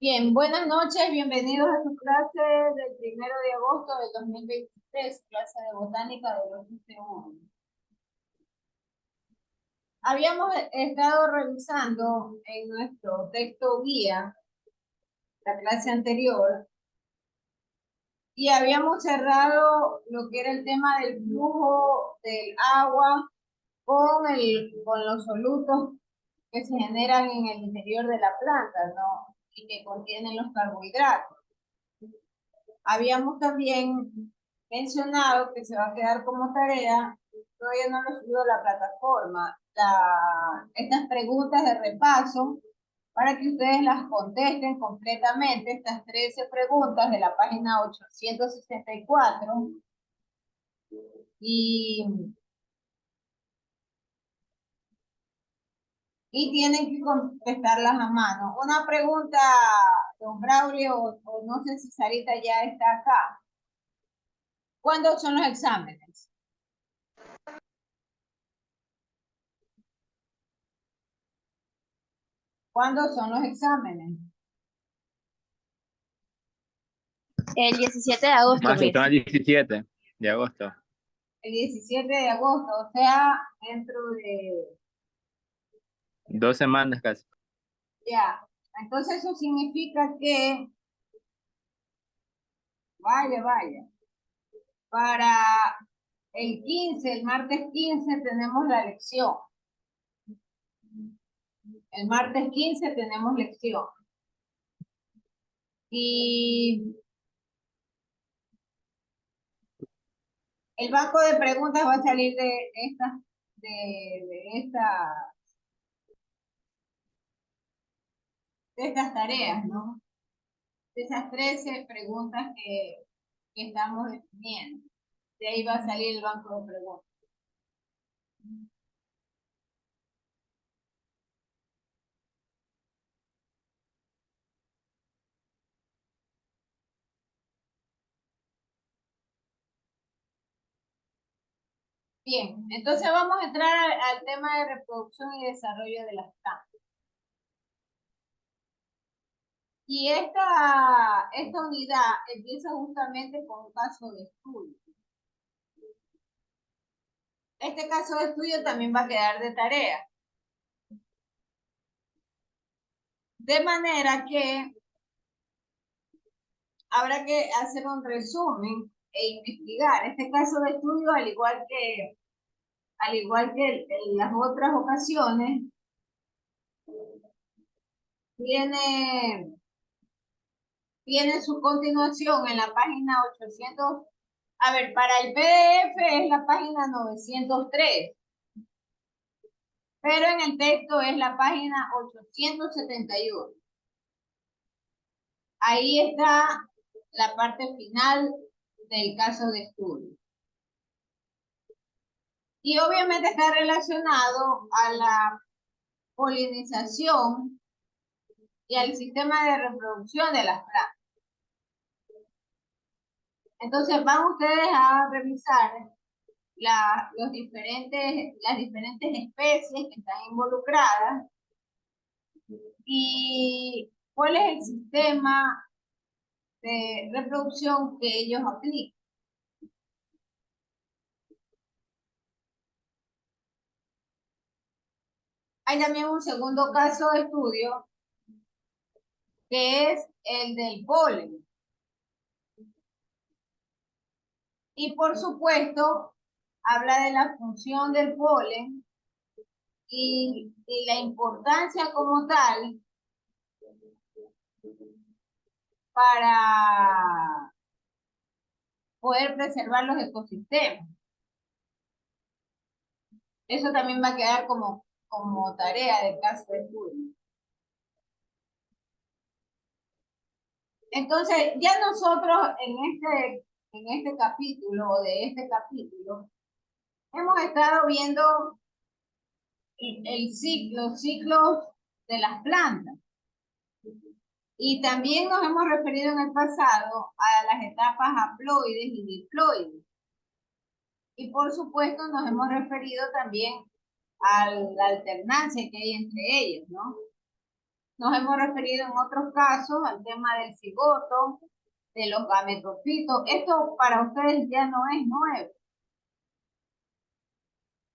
Bien, buenas noches, bienvenidos a su clase del 1 de agosto del 2023, clase de botánica del 8C1. Habíamos estado revisando en nuestro texto guía la clase anterior y habíamos cerrado lo que era el tema del flujo del agua con los solutos que se generan en el interior de la planta, ¿no? Y que contienen los carbohidratos. Habíamos también mencionado que se va a quedar como tarea, todavía no lo he subido a la plataforma, estas preguntas de repaso para que ustedes las contesten completamente, estas 13 preguntas de la página 864 y, y tienen que contestarlas a mano. Una pregunta, don Braulio, o no sé si Sarita ya está acá. ¿Cuándo son los exámenes? ¿Cuándo son los exámenes? El 17 de agosto, Más Mir. son el 17 de agosto. El 17 de agosto, o sea, dentro de... 2 semanas casi. Ya, entonces eso significa que... Vaya. Para el 15, el martes 15 tenemos la lección. El martes 15 tenemos lección. Y el banco de preguntas va a salir de estas tareas, ¿no? De esas 13 preguntas que estamos definiendo. De ahí va a salir el banco de preguntas. Bien, entonces vamos a entrar al tema de reproducción y desarrollo de las plantas. Y esta unidad empieza justamente con un caso de estudio. Este caso de estudio también va a quedar de tarea. De manera que habrá que hacer un resumen e investigar. Este caso de estudio, al igual que en las otras ocasiones, tiene su continuación en la página 800. A ver, para el PDF es la página 903, pero en el texto es la página 871. Ahí está la parte final del caso de estudio. Y obviamente está relacionado a la polinización y al sistema de reproducción de las plantas. Entonces van ustedes a revisar las diferentes especies que están involucradas y cuál es el sistema de reproducción que ellos aplican. Hay también un segundo caso de estudio que es el del polen. Y por supuesto, habla de la función del polen y la importancia como tal para poder preservar los ecosistemas. Eso también va a quedar como tarea del caso de estudio. Entonces, ya nosotros en este capítulo o de este capítulo, hemos estado viendo los ciclos de las plantas. Y también nos hemos referido en el pasado a las etapas haploides y diploides. Y por supuesto nos hemos referido también a la alternancia que hay entre ellos, ¿no? Nos hemos referido en otros casos al tema del cigoto, de los gametofitos. Esto para ustedes ya no es nuevo.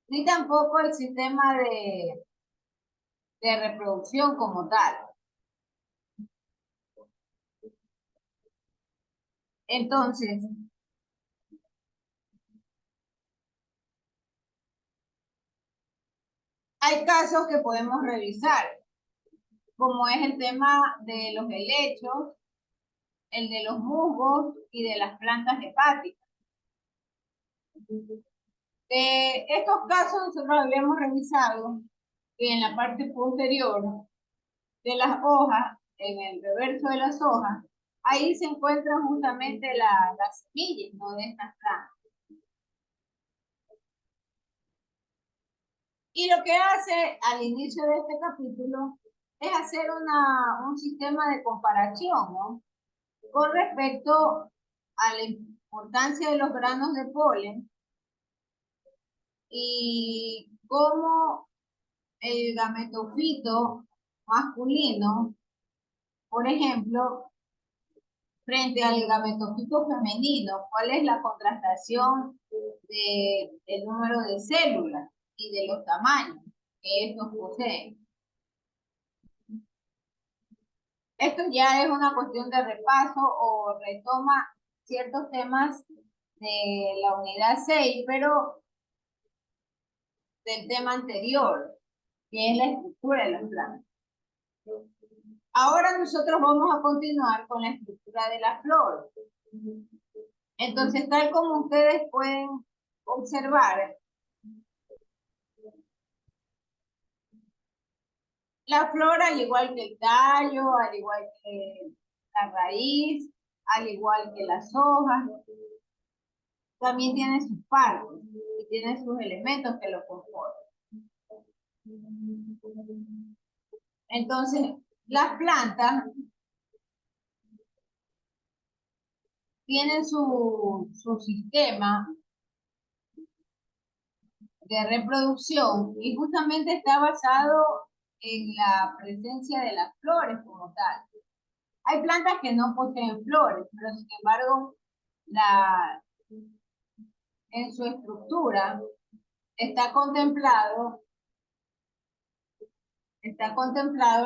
Ni tampoco el sistema de reproducción como tal. Entonces, hay casos que podemos revisar, como es el tema de los helechos, el de los musgos y de las plantas hepáticas. De estos casos nosotros habíamos revisado que en la parte posterior de las hojas, en el reverso de las hojas, ahí se encuentran justamente las semillas, ¿no?, de estas plantas. Y lo que hace al inicio de este capítulo es hacer un sistema de comparación, ¿no?, con respecto a la importancia de los granos de polen y cómo el gametofito masculino, por ejemplo, frente al gametofito femenino, cuál es la contrastación del número de células y de los tamaños que estos poseen. Esto ya es una cuestión de repaso o retoma ciertos temas de la unidad 6, pero del tema anterior, que es la estructura de las plantas. Ahora nosotros vamos a continuar con la estructura de la flor. Entonces, tal como ustedes pueden observar, la flor, al igual que el tallo, al igual que la raíz, al igual que las hojas, también tiene sus partes y tiene sus elementos que lo conforman. Entonces, las plantas tienen su sistema de reproducción y justamente está basado en la presencia de las flores como tal. Hay plantas que no poseen flores, pero sin embargo, en su estructura está contemplado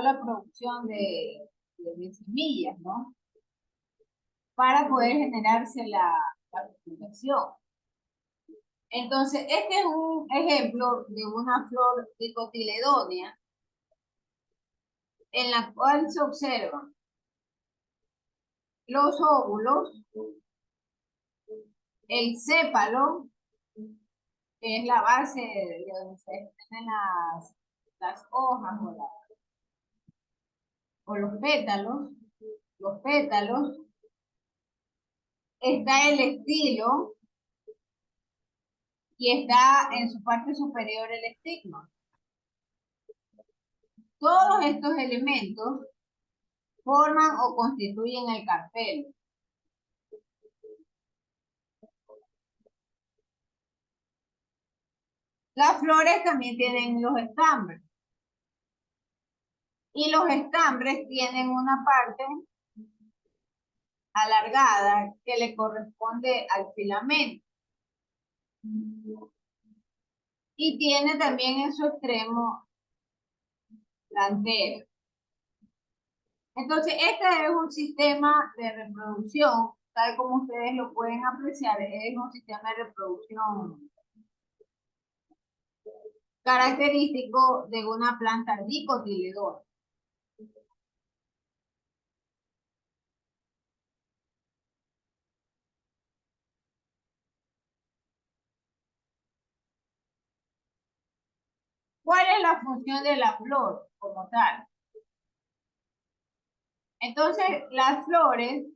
la producción de semillas, ¿no?, para poder generarse la fecundación. Entonces, este es un ejemplo de una flor dicotiledónea en la cual se observan los óvulos, el sépalo, que es la base de donde se extienden las hojas o los pétalos, está el estilo y está en su parte superior el estigma. Todos estos elementos forman o constituyen el carpelo. Las flores también tienen los estambres. Y los estambres tienen una parte alargada que le corresponde al filamento. Y tiene también en su extremo la antera. Entonces, este es un sistema de reproducción, tal como ustedes lo pueden apreciar, es un sistema de reproducción característico de una planta dicotiledónea. ¿Cuál es la función de la flor como tal? Entonces, las flores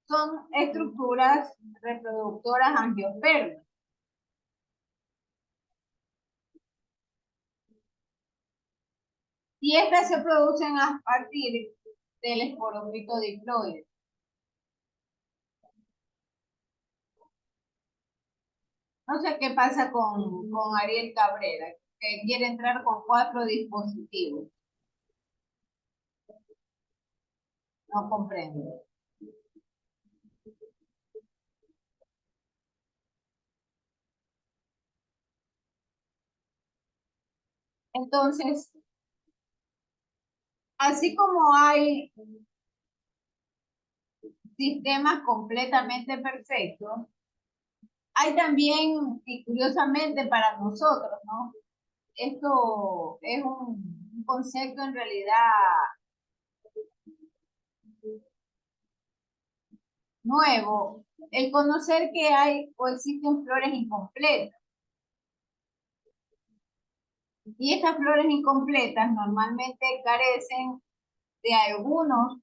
son estructuras reproductoras angiospermas. Y estas se producen a partir del esporofito diploide. No sé qué pasa con Ariel Cabrera, que quiere entrar con 4 dispositivos. No comprendo. Entonces, así como hay sistemas completamente perfectos, hay también, y curiosamente para nosotros, ¿no? Esto es un concepto en realidad nuevo, el conocer que hay o existen flores incompletas. Y estas flores incompletas normalmente carecen de algunos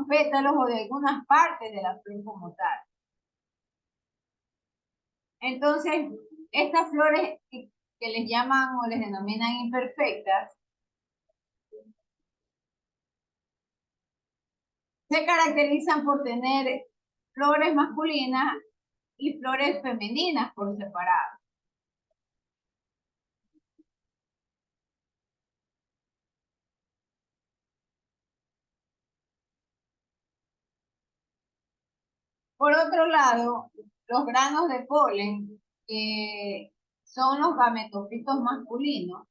pétalos o de algunas partes de la flor como tal. Entonces, estas flores que les llaman o les denominan imperfectas, se caracterizan por tener flores masculinas y flores femeninas por separado. Por otro lado, los granos de polen, que son los gametofitos masculinos,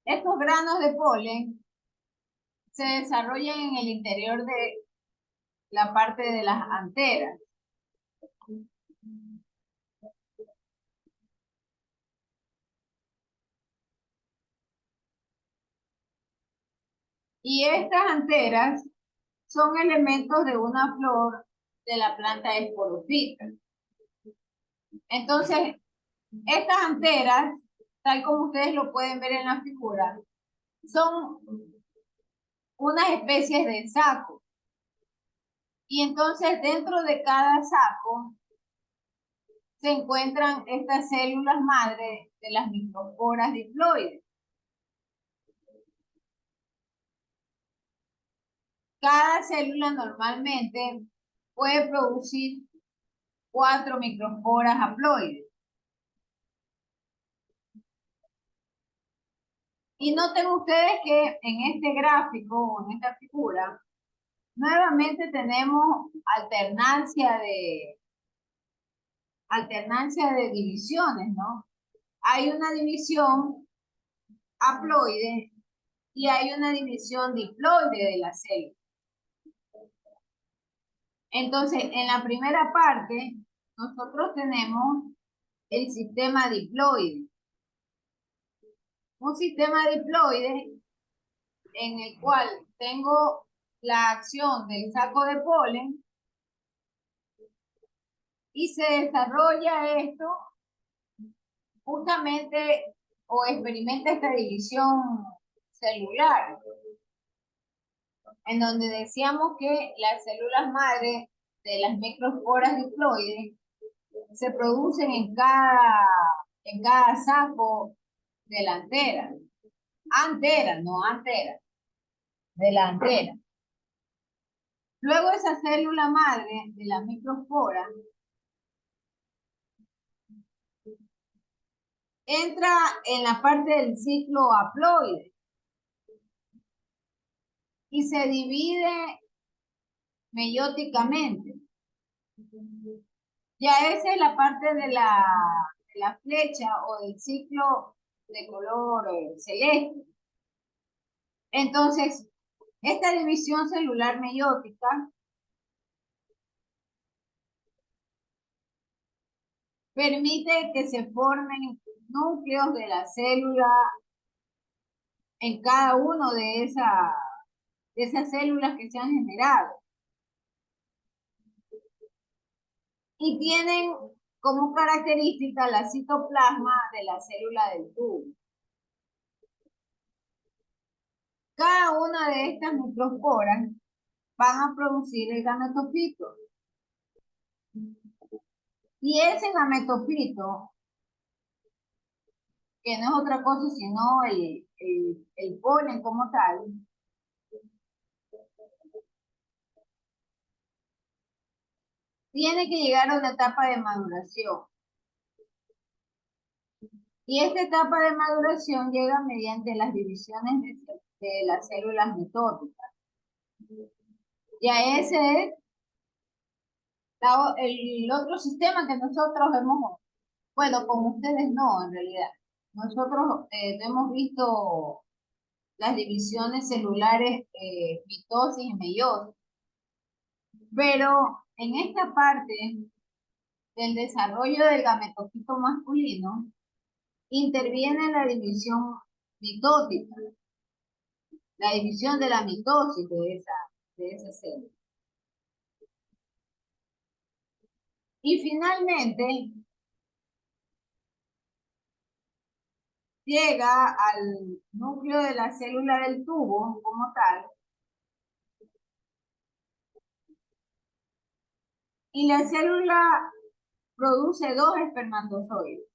estos granos de polen se desarrollan en el interior de la parte de las anteras. Y estas anteras son elementos de una flor de la planta esporofita. Entonces, estas anteras, tal como ustedes lo pueden ver en la figura, son unas especies de saco. Y entonces dentro de cada saco se encuentran estas células madre de las microsporas diploides. Cada célula normalmente puede producir 4 microsporas haploides. Y noten ustedes que en este gráfico o en esta figura, nuevamente tenemos alternancia de divisiones, ¿no? Hay una división haploide y hay una división diploide de la célula. Entonces, en la primera parte, nosotros tenemos el sistema diploide. Un sistema diploide en el cual tengo la acción del saco de polen y se desarrolla esto justamente o experimenta esta división celular, en donde decíamos que las células madre de las microsporas diploides se producen en cada saco delantera, no antera, delantera. Luego esa célula madre de la microspora entra en la parte del ciclo haploide y se divide meióticamente. Ya esa es la parte de la flecha o del ciclo de color celeste. Entonces, esta división celular meiótica permite que se formen núcleos de la célula en cada uno de esas células que se han generado. Y tienen como característica la citoplasma de la célula del tubo. Cada una de estas microsporas van a producir el gametofito. Y ese gametofito, que no es otra cosa sino el polen como tal, tiene que llegar a una etapa de maduración. Y esta etapa de maduración llega mediante las divisiones de las células mitóticas. Ya ese es el otro sistema que nosotros hemos, bueno, con ustedes no, en realidad. Nosotros no hemos visto las divisiones celulares, mitosis y meiosis, pero en esta parte del desarrollo del gametofito masculino interviene la división mitótica, la división de la mitosis de esa célula. Y finalmente llega al núcleo de la célula del tubo como tal, y la célula produce dos espermatozoides.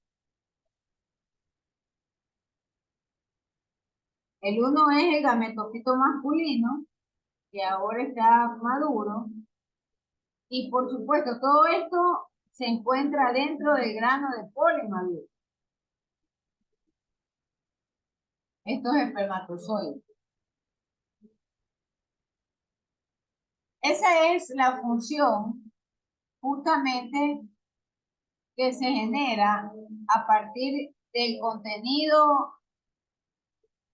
El uno es el gametofito masculino, que ahora está maduro, y por supuesto todo esto se encuentra dentro del grano de polen maduro. Estos espermatozoides. Esa es la función justamente que se genera a partir del contenido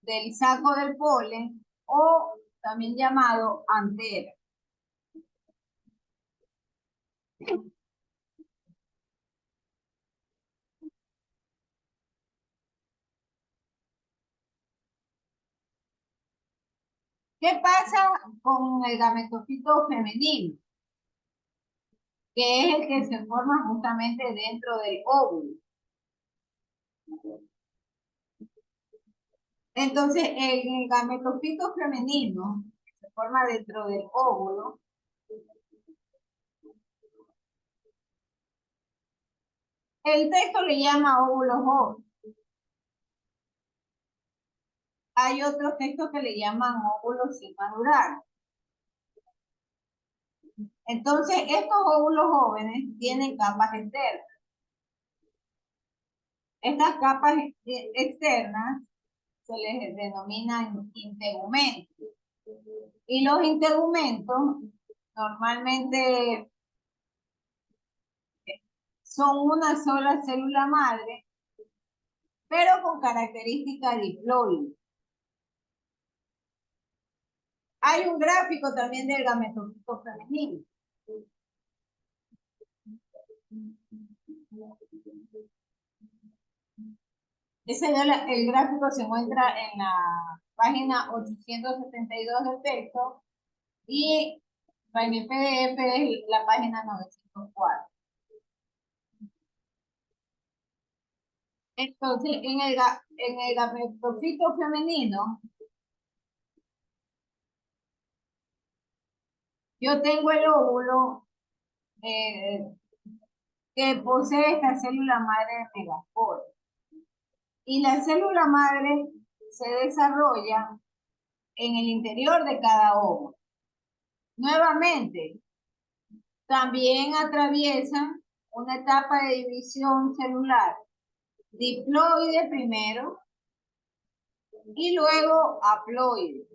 del saco del polen o también llamado antera. ¿Qué pasa con el gametofito femenino? Que es el que se forma justamente dentro del óvulo. Entonces, el gametofito femenino que se forma dentro del óvulo, el texto le llama óvulo joven. Hay otros textos que le llaman óvulos sin madurar. Entonces, estos óvulos jóvenes tienen capas externas. Estas capas externas se les denominan integumentos. Y los integumentos normalmente son una sola célula madre, pero con características diploides. Hay un gráfico también del gametofito femenino. El gráfico se encuentra en la página 872 del texto y en el PDF es la página 904. Entonces, en el gametofito femenino, yo tengo el óvulo que posee esta célula madre de megaspora. Y la célula madre se desarrolla en el interior de cada óvulo. Nuevamente, también atraviesan una etapa de división celular diploide primero y luego haploide.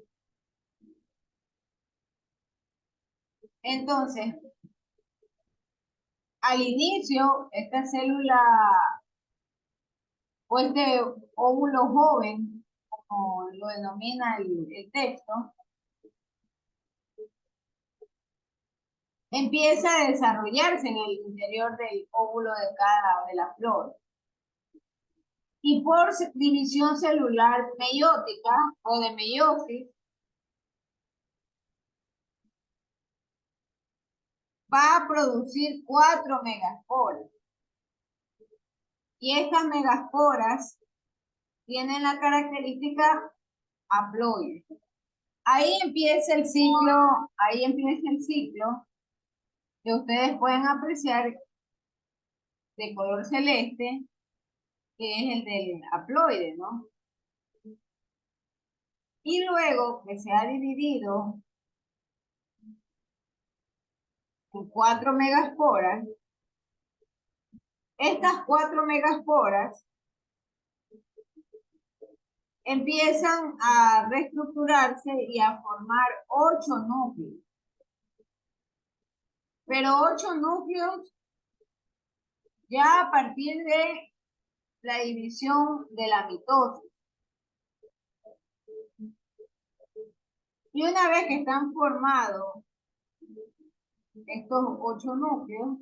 Entonces, al inicio, esta célula o este óvulo joven, como lo denomina el texto, empieza a desarrollarse en el interior del óvulo de la flor. Y por división celular meiótica o de meiosis, va a producir 4 megasporas. Y estas megasporas tienen la característica haploide. Ahí empieza el ciclo que ustedes pueden apreciar de color celeste, que es el del haploide, ¿no? Y luego que se ha dividido en 4 megasporas, estas 4 megasporas empiezan a reestructurarse y a formar 8 núcleos. Pero 8 núcleos ya a partir de la división de la mitosis. Y una vez que están formados estos 8 núcleos,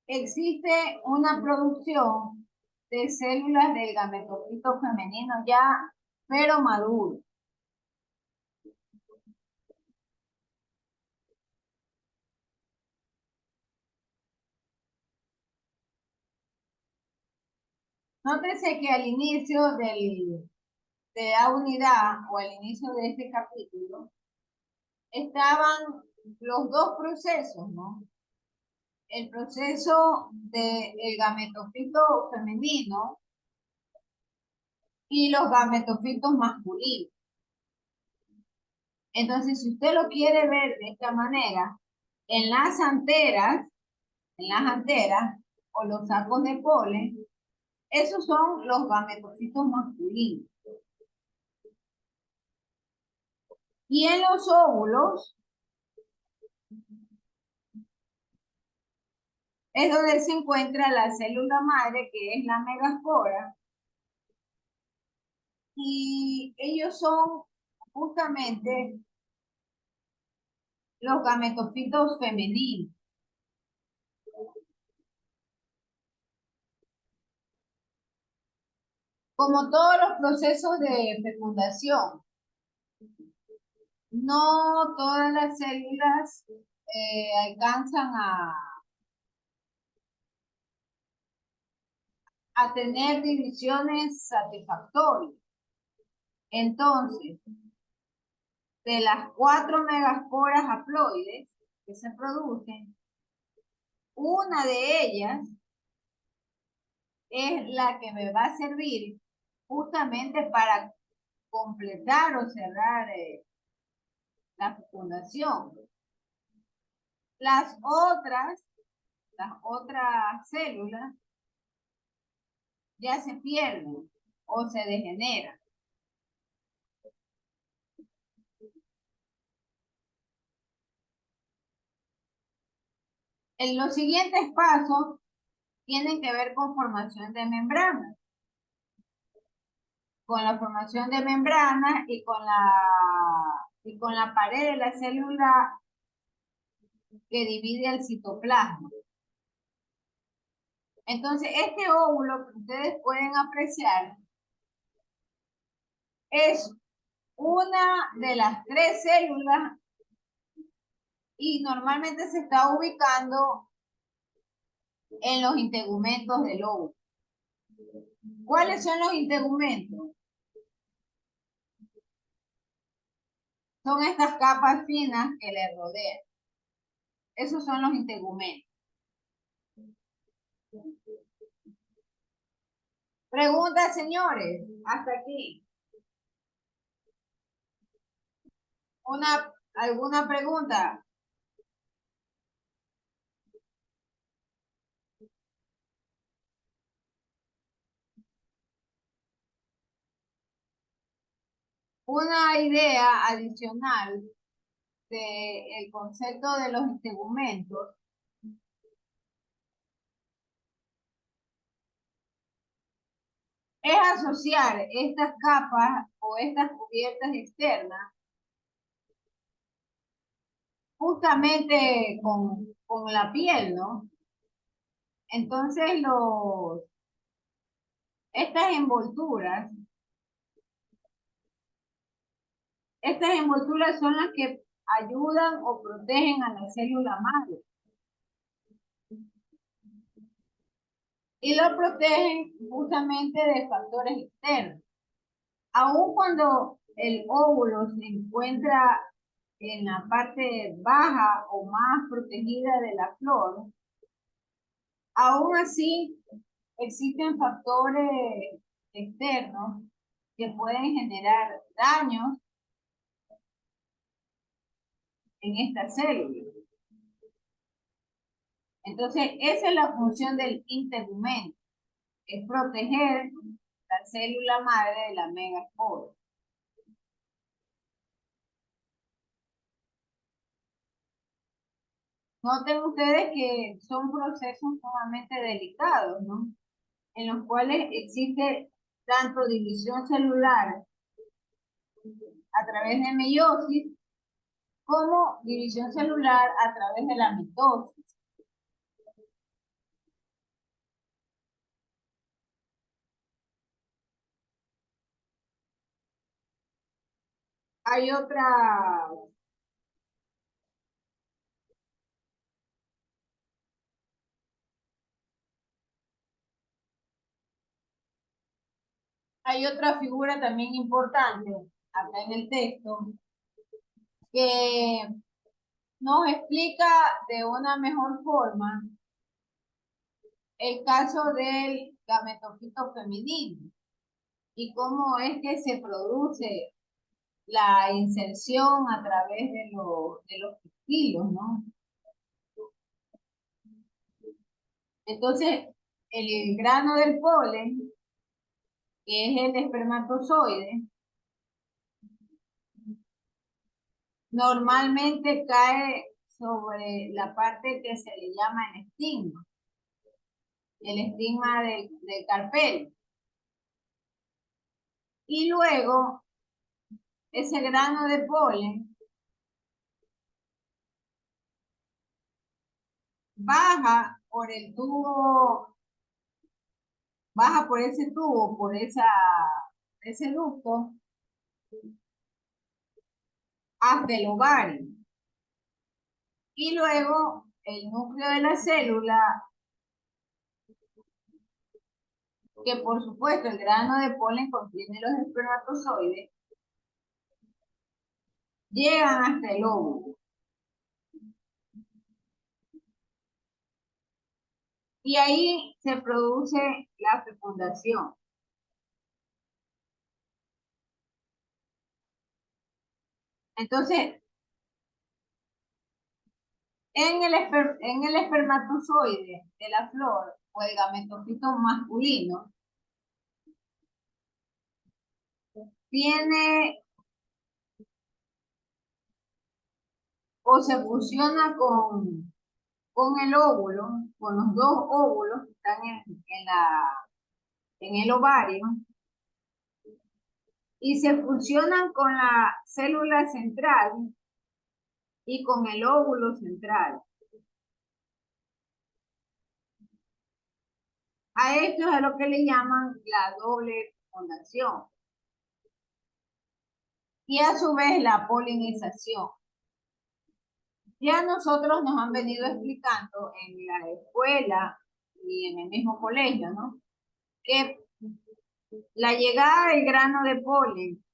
existe una producción de células del gametofito femenino ya, pero maduro. Nótese que al inicio de la unidad o al inicio de este capítulo estaban los dos procesos, ¿no? El proceso del gametofito femenino y los gametofitos masculinos. Entonces, si usted lo quiere ver de esta manera, en las anteras o los sacos de polen, esos son los gametofitos masculinos. Y en los óvulos es donde se encuentra la célula madre, que es la megaspora, y ellos son justamente los gametofitos femeninos. Como todos los procesos de fecundación, no todas las células alcanzan a tener divisiones satisfactorias. Entonces, de las 4 megasporas haploides que se producen, una de ellas es la que me va a servir justamente para completar o cerrar la fecundación. Las otras células ya se pierden o se degeneran. En los siguientes pasos tienen que ver con formación de membranas. Con la formación de membranas y con la pared de la célula que divide el citoplasma. Entonces, este óvulo que ustedes pueden apreciar es una de las 3 células y normalmente se está ubicando en los integumentos del óvulo. ¿Cuáles son los integumentos? Son estas capas finas que le rodean. Esos son los integumentos. Preguntas, señores, hasta aquí. ¿Alguna pregunta? Una idea adicional del concepto de los integumentos es asociar estas capas o estas cubiertas externas justamente con la piel, ¿no? Entonces, estas envolturas son las que ayudan o protegen a la célula madre. Y lo protegen justamente de factores externos. Aun cuando el óvulo se encuentra en la parte baja o más protegida de la flor, aún así existen factores externos que pueden generar daños en esta célula. Entonces, esa es la función del integumento. es proteger la célula madre de la megaespora. Noten ustedes que son procesos sumamente delicados, ¿no? En los cuales existe tanto división celular a través de meiosis como división celular a través de la mitosis. Hay otra figura también importante acá en el texto que nos explica de una mejor forma el caso del gametofito femenino y cómo es que se produce la inserción a través de los pistilos, ¿no? Entonces, el grano del polen, que es el espermatozoide, normalmente cae sobre la parte que se le llama el estigma del carpel. Y luego, ese grano de polen baja por el tubo, baja por ese tubo, por ese ducto, hasta el ovario. Y luego, el núcleo de la célula, que por supuesto el grano de polen contiene los espermatozoides, llegan hasta el óvulo. Y ahí se produce la fecundación. Entonces, en el espermatozoide de la flor o el gametofito masculino, tiene o se fusiona con el óvulo, con los dos óvulos que están en el ovario, y se fusionan con la célula central y con el óvulo central. A esto es a lo que le llaman la doble fecundación. Y a su vez la polinización. Ya nosotros nos han venido explicando en la escuela y en el mismo colegio, ¿no? Que la llegada del grano de polen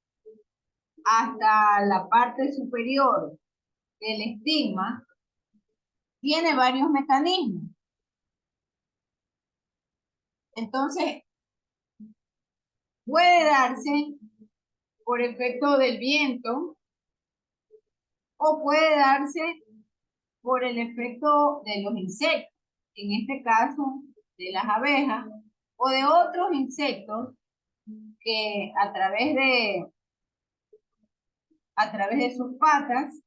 hasta la parte superior del estigma tiene varios mecanismos. Entonces, puede darse por efecto del viento o puede darse por el efecto de los insectos, en este caso de las abejas o de otros insectos que a través de sus patas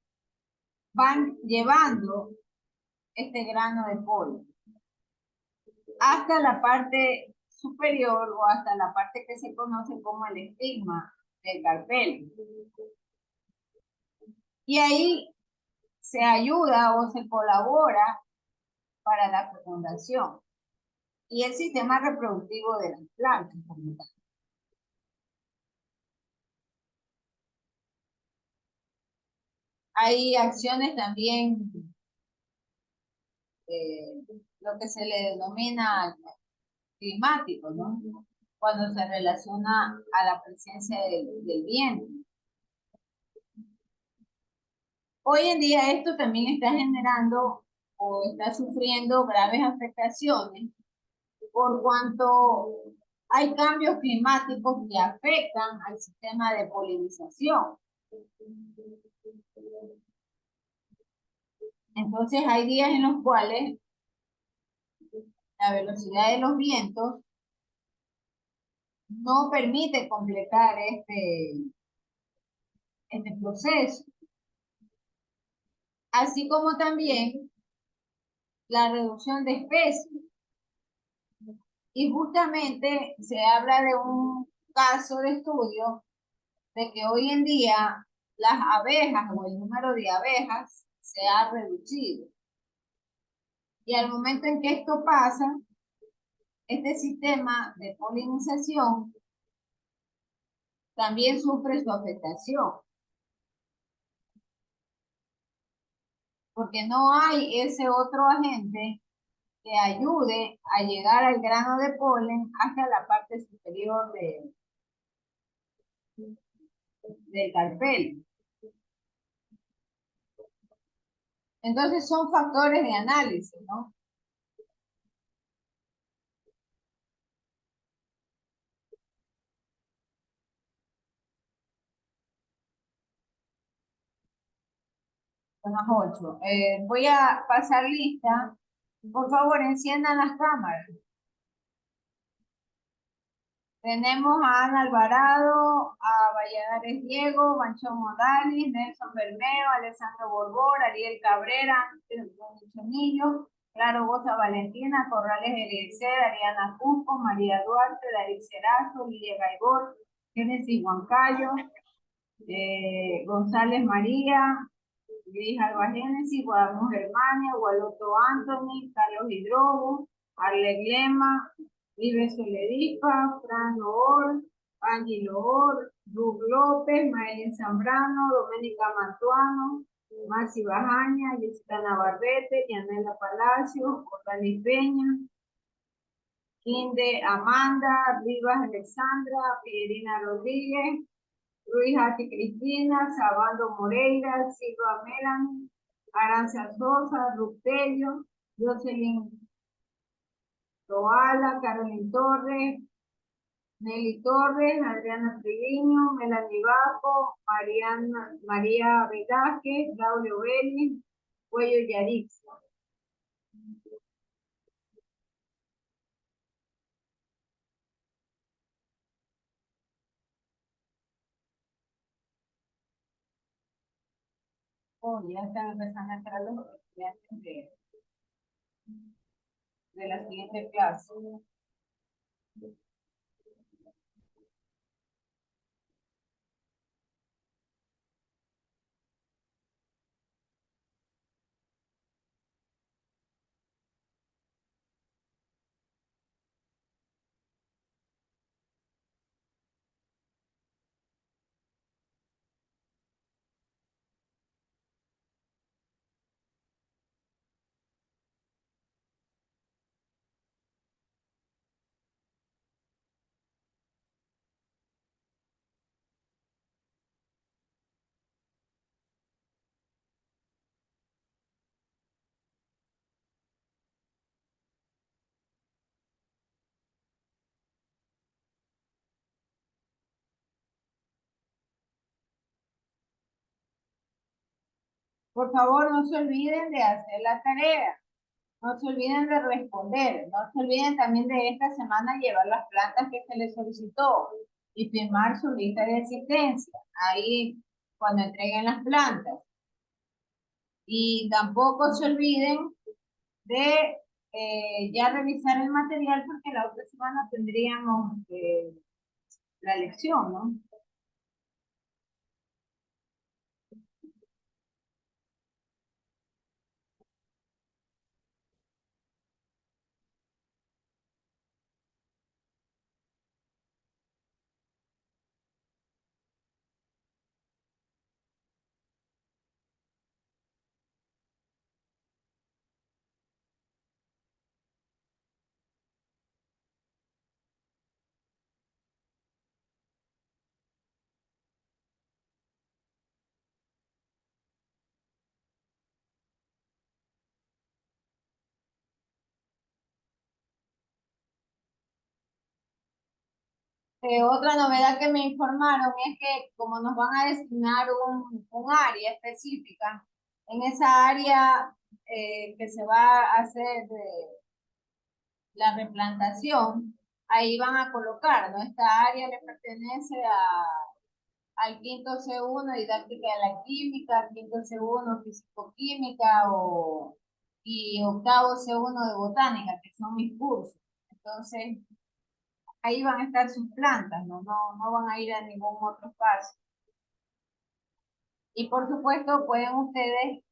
van llevando este grano de polen hasta la parte superior o hasta la parte que se conoce como el estigma del carpel. Y ahí se ayuda o se colabora para la fecundación y el sistema reproductivo de las plantas. Hay acciones también, lo que se le denomina climático, ¿no? Cuando se relaciona a la presencia del viento. Hoy en día esto también está generando o está sufriendo graves afectaciones por cuanto hay cambios climáticos que afectan al sistema de polinización. Entonces hay días en los cuales la velocidad de los vientos no permite completar este proceso. Así como también la reducción de especies. Y justamente se habla de un caso de estudio de que hoy en día las abejas o el número de abejas se ha reducido. Y al momento en que esto pasa, este sistema de polinización también sufre su afectación, porque no hay ese otro agente que ayude a llegar al grano de polen hasta la parte superior del carpel. Entonces son factores de análisis, ¿no? Son las 8. Voy a pasar lista. Por favor, enciendan las cámaras. Tenemos a Ana Alvarado, a Valladares Diego, Manchón Modalis, Nelson Bermeo, Alessandro Borbor, Ariel Cabrera, Chonillo, Claro Bosa Valentina, Corrales Eliezer, Ariana Cusco, María Duarte, David Serazo, Lidia Gaibor, Genesis Huancayo, González María, Gris Alba Génesis, Guadalupe Germania, Gualoto Anthony, Carlos Hidrobo, Arle Glema, Vive Soledipa, Fran Loor, Angie Loor, Rub López, Maylin Zambrano, Doménica Mantuano, Maxi Bajaña, Jessica Navarrete, Yanela Palacio, Otalis Peña, Kinde Amanda, Rivas Alexandra, Pierina Rodríguez, Ruiz Hati Cristina, Sabando Moreira, Silva Melanie, Aranza Sosa, Rupello, Jocelyn Toala, Carolyn Torres, Nelly Torres, Adriana Triviño, Melanie Bajo, María Velázquez, Braulio Vélez, Cuello Yarix. Oh, ya están empezando a entrar los estudiantes de la siguiente clase. Por favor, no se olviden de hacer la tarea. No se olviden de responder. No se olviden también de esta semana llevar las plantas que se les solicitó y firmar su lista de asistencia. Ahí, cuando entreguen las plantas. Y tampoco se olviden de ya revisar el material porque la otra semana tendríamos la lección, ¿no? Otra novedad que me informaron es que como nos van a designar un área específica, en esa área que se va a hacer la replantación, ahí van a colocar, ¿no? Esta área le pertenece al quinto C1 didáctica de la química, al quinto C1 físico-química y octavo C1 de botánica, que son mis cursos. Entonces, ahí van a estar sus plantas, ¿no? No van a ir a ningún otro espacio. Y por supuesto, pueden ustedes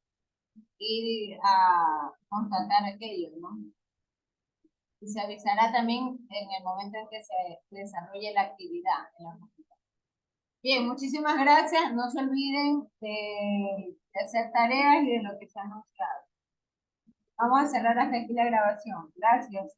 ir a constatar aquello, ¿no? Y se avisará también en el momento en que se desarrolle la actividad en la facultad. Bien, muchísimas gracias. No se olviden de hacer tareas y de lo que se ha mostrado. Vamos a cerrar hasta aquí la grabación. Gracias.